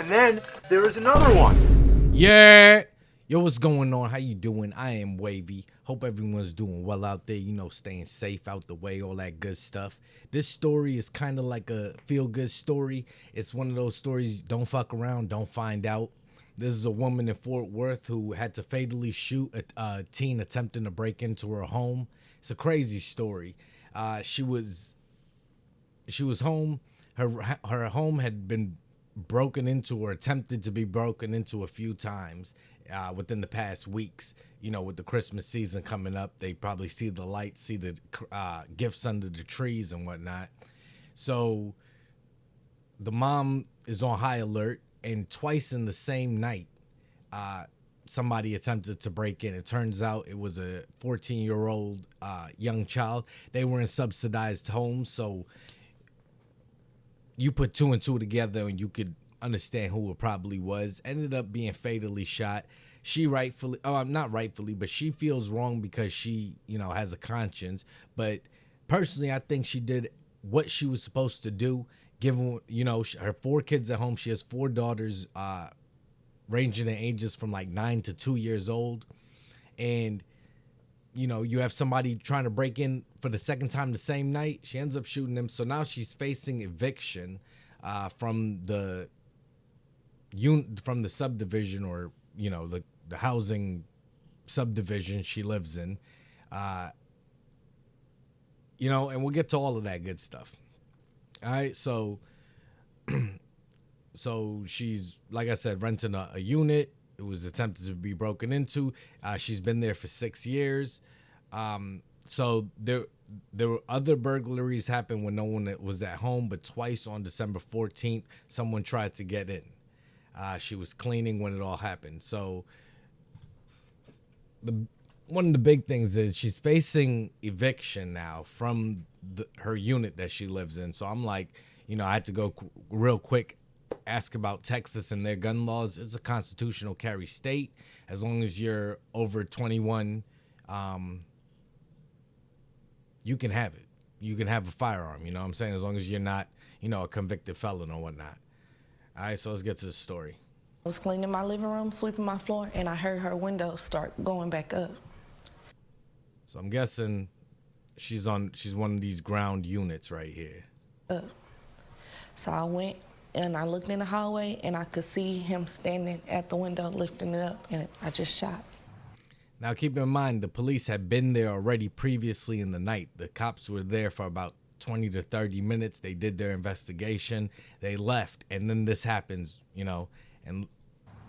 And then there is another one. Yeah. Yo, what's going on? How you doing? I am Wavy. Hope everyone's doing well out there, staying safe out the way, all that good stuff. This story is kind of like a feel-good story. It's one of those stories, don't fuck around, don't find out. This is a woman in Fort Worth who had to fatally shoot a teen attempting to break into her home. It's a crazy story. She was home. Her home had been broken into or attempted to be broken into a few times within the past weeks. With the Christmas season coming up, they probably see the lights, see the gifts under the trees and whatnot. So the mom is on high alert, and twice in the same night, somebody attempted to break in. It turns out it was a 14-year-old young child. They were in subsidized homes, so you put two and two together and you could understand who it probably was. Ended up being fatally shot. She not rightfully, but she feels wrong because she, has a conscience. But personally, I think she did what she was supposed to do, given, her 4 kids at home. She has 4 daughters, ranging in ages from like 9 to 2 years old. And, you have somebody trying to break in for the second time the same night. She ends up shooting him. So now she's facing eviction from the subdivision, or, the housing subdivision she lives in. And we'll get to all of that good stuff. All right, so she's, like I said, renting a unit. It was attempted to be broken into. She's been there for 6 years. So there were other burglaries happen when no one was at home, but twice on December 14th, someone tried to get in. She was cleaning when it all happened. So one of the big things is she's facing eviction now from her unit that she lives in. So I'm like, I had to go real quick, ask about Texas and their gun laws. It's a constitutional carry state. As long as you're over 21, you can have it. You can have a firearm, you know what I'm saying? As long as you're not, a convicted felon or whatnot. All right, so let's get to the story. I was cleaning my living room, sweeping my floor, and I heard her window start going back up. So I'm guessing she's one of these ground units right here. So I went and I looked in the hallway, and I could see him standing at the window lifting it up, and I just shot. Now keep in mind, the police had been there already previously in the night. The cops were there for about 20 to 30 minutes. They did their investigation. They left, and then this happens, and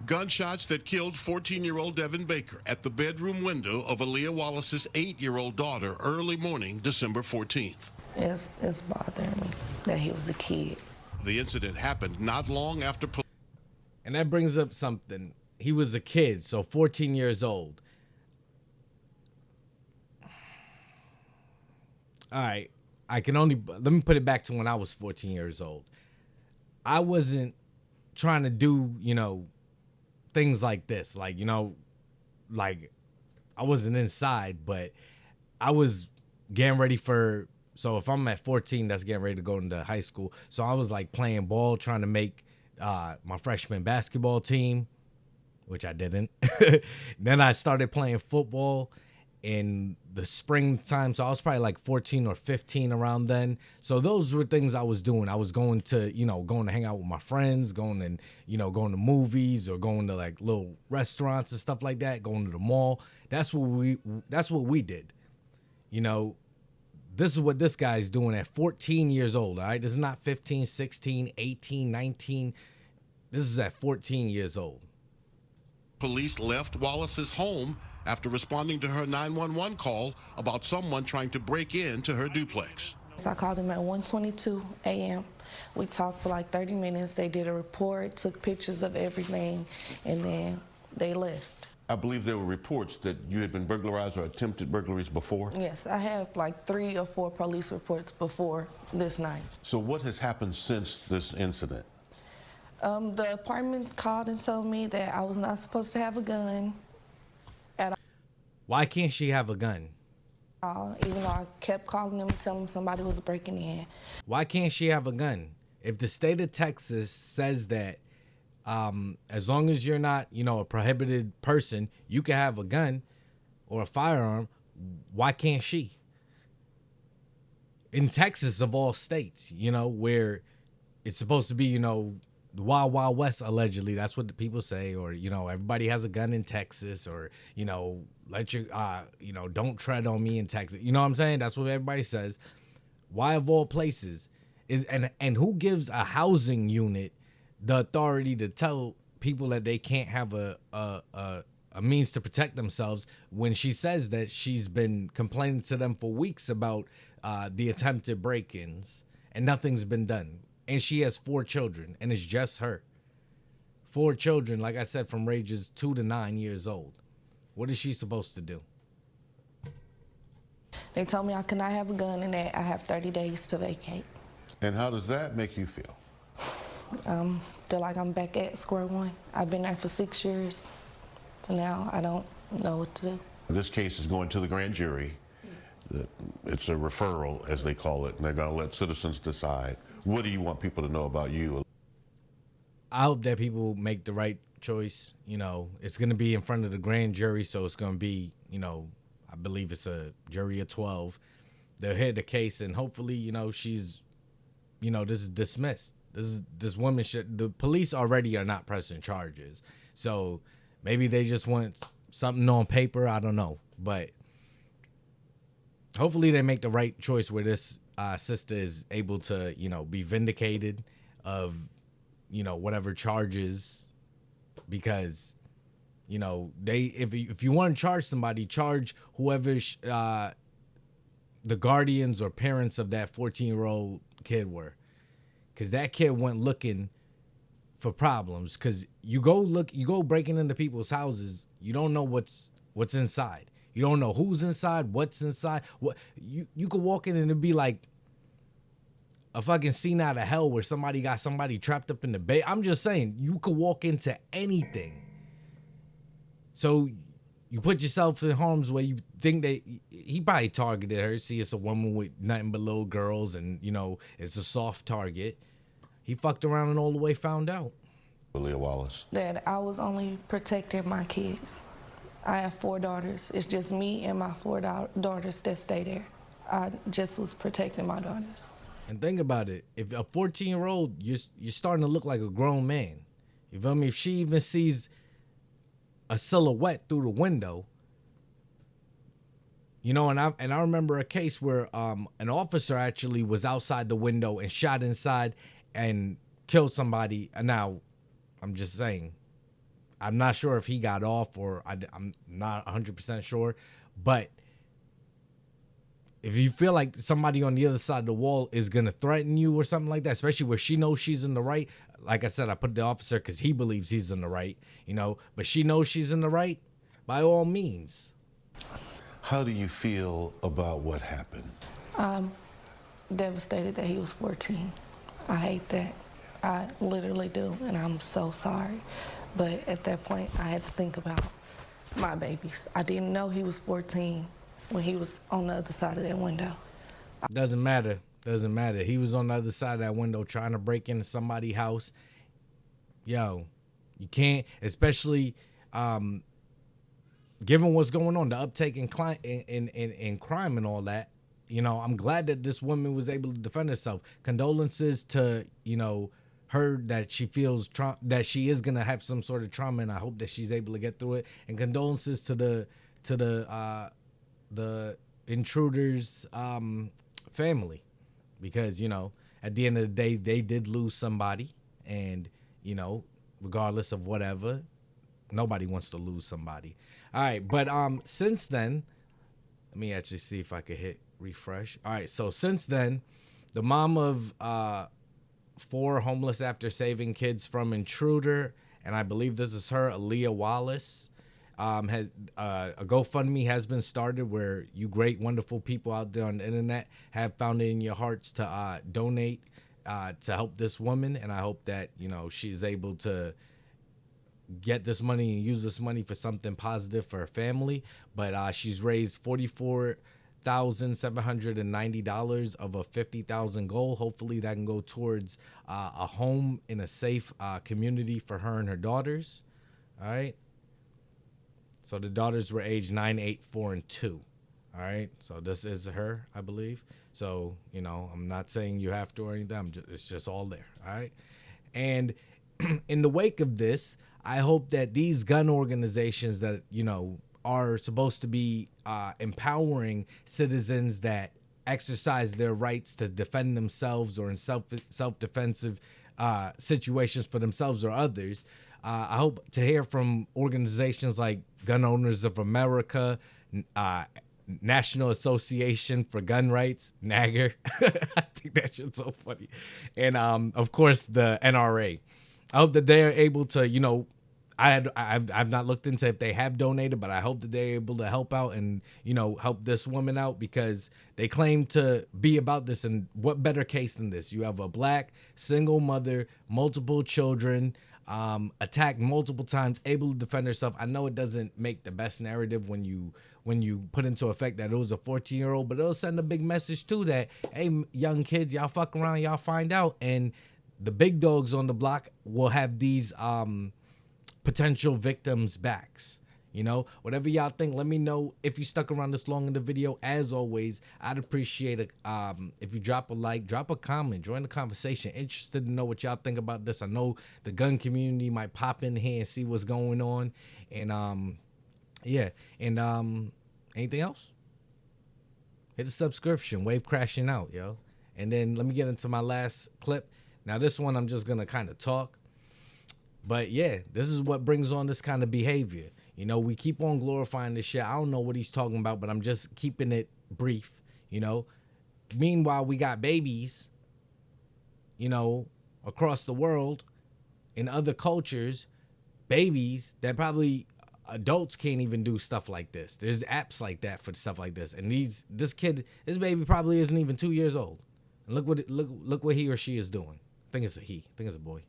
gunshots that killed 14-year-old Devin Baker at the bedroom window of Aaliyah Wallace's 8-year-old daughter early morning, December 14th. It's bothering me that he was a kid. The incident happened not long after. And that brings up something. He was a kid, so 14 years old. All right, let me put it back to when I was 14 years old. I wasn't trying to do, things like this. Like I wasn't inside, but I was getting ready for, so if I'm at 14, that's getting ready to go into high school. So I was like playing ball, trying to make my freshman basketball team, which I didn't. Then I started playing football in the springtime. So I was probably like 14 or 15 around then. So those were things I was doing. I was going to hang out with my friends, going to movies, or going to like little restaurants and stuff like that, going to the mall. That's what we did. This is what this guy's doing at 14 years old. All right. This is not 15, 16, 18, 19. This is at 14 years old. Police left Wallace's home after responding to her 911 call about someone trying to break into her duplex. So I called him at 1:22 a.m. We talked for like 30 minutes. They did a report, took pictures of everything, and then they left. I believe there were reports that you had been burglarized or attempted burglaries before? Yes, I have like 3 or 4 police reports before this night. So what has happened since this incident? The apartment called and told me that I was not supposed to have a gun. Why can't she have a gun? Even though I kept calling them and telling them somebody was breaking in. Why can't she have a gun? If the state of Texas says that As long as you're not, a prohibited person, you can have a gun or a firearm. Why can't she? In Texas, of all states, where it's supposed to be, the Wild Wild West, allegedly. That's what the people say. Or, everybody has a gun in Texas, or, let your, don't tread on me in Texas. You know what I'm saying? That's what everybody says. Why, of all places, and who gives a housing unit the authority to tell people that they can't have a means to protect themselves, when she says that she's been complaining to them for weeks about the attempted break-ins and nothing's been done? And she has 4 children, and it's just her. 4 children, like I said, from ages 2 to 9 years old. What is she supposed to do? They told me I could not have a gun and that I have 30 days to vacate. And how does that make you feel? Feel like I'm back at square one. I've been there for 6 years, so now I don't know what to do. This case is going to the grand jury. It's a referral, as they call it, and they're going to let citizens decide. What do you want people to know about you? I hope that people make the right choice. It's going to be in front of the grand jury, so it's going to be, I believe it's a jury of 12. They'll hear the case, and hopefully, she's, this is dismissed. This woman the police already are not pressing charges. So maybe they just want something on paper. I don't know. But hopefully they make the right choice where this sister is able to, be vindicated of, whatever charges, because, if you want to charge somebody, charge whoever the guardians or parents of that 14-year-old kid were. Because that kid went looking for problems. Because you go breaking into people's houses, you don't know what's inside. You don't know who's inside, what's inside. What you could walk in and it'd be like a fucking scene out of hell where somebody got somebody trapped up in the bay. I'm just saying, you could walk into anything. So you put yourself in harm's way. You think that he probably targeted her. See, it's a woman with nothing but little girls, and it's a soft target. He fucked around and all the way found out. Leah Wallace. That I was only protecting my kids. I have 4 daughters. It's just me and my 4 daughters that stay there. I just was protecting my daughters. And think about it. If a 14-year-old, you're starting to look like a grown man. You feel me? If she even sees a silhouette through the window, and I remember a case where an officer actually was outside the window and shot inside and killed somebody. Now, I'm just saying, I'm not sure if he got off, or I'm not 100% sure, but if you feel like somebody on the other side of the wall is going to threaten you or something like that, especially where she knows she's in the right, like I said, I put the officer because he believes he's in the right, but she knows she's in the right, by all means. How do you feel about what happened? Devastated that he was 14. I hate that. I literally do, and I'm so sorry. But at that point, I had to think about my babies. I didn't know he was 14 when he was on the other side of that window. Doesn't matter. He was on the other side of that window trying to break into somebody's house. Yo, you can't, especially given what's going on, the uptake in crime and all that. I'm glad that this woman was able to defend herself. Condolences to, her, that she feels that she is gonna have some sort of trauma, and I hope that she's able to get through it. And condolences to the intruder's family, because at the end of the day they did lose somebody, and regardless of whatever, nobody wants to lose somebody. All right, but since then, let me actually see if I could hit refresh. All right, so since then, the mom of 4 homeless after saving kids from Intruder, and I believe this is her, Leah Wallace, has a GoFundMe has been started where you great, wonderful people out there on the internet have found it in your hearts to donate to help this woman, and I hope that she's able to get this money and use this money for something positive for her family. But she's raised $5,790 of a $50,000 goal. Hopefully that can go towards a home in a safe community for her and her daughters. All right. So the daughters were aged 9, 8, 4, and 2. All right. So this is her, I believe. So, you know, I'm not saying you have to or anything. It's just all there. All right. And in the wake of this, I hope that these gun organizations that, you know, are supposed to be empowering citizens that exercise their rights to defend themselves or in self-defensive situations for themselves or others. I hope to hear from organizations like Gun Owners of America, National Association for Gun Rights, NAGR. I think that shit's so funny. And, of course, the NRA. I hope that they're able to, you know, I've not looked into if they have donated, but I hope that they're able to help out and, you know, help this woman out because they claim to be about this. And what better case than this? You have a black single mother, multiple children, attacked multiple times, able to defend herself. I know it doesn't make the best narrative when you put into effect that it was a 14-year-old, but it'll send a big message too that, hey, young kids, y'all fuck around, y'all find out, and the big dogs on the block will have these potential victims' backs. You know, whatever y'all think, let me know. If you stuck around this long in the video, as always, I'd appreciate it if you drop a like, drop a comment, join the conversation. Interested to know what y'all think about this. I know the gun community might pop in here and see what's going on. And yeah, and anything else? Hit the subscription, wave crashing out, yo. And then let me get into my last clip. Now this one I'm just gonna kind of talk. But yeah, this is what brings on this kind of behavior. You know, we keep on glorifying this shit. I don't know what he's talking about, but I'm just keeping it brief, you know. Meanwhile, we got babies, you know, across the world in other cultures, babies that probably adults can't even do stuff like this. There's apps like that for stuff like this. And this baby probably isn't even 2 years old. And look what he or she is doing. I think it's a he. I think it's a boy.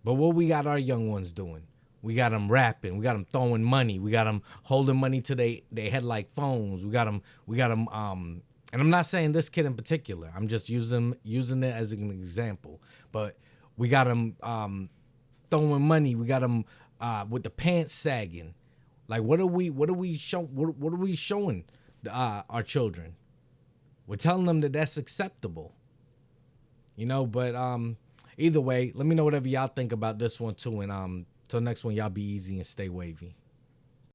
But what we got our young ones doing? We got them rapping. We got them throwing money. We got them holding money to they head like phones. We got them. And I'm not saying this kid in particular. I'm just using it as an example. But we got them throwing money. We got them with the pants sagging. Like what are we showing our children? We're telling them that that's acceptable. You know, but either way, let me know whatever y'all think about this one too. And till next one, y'all be easy and stay wavy.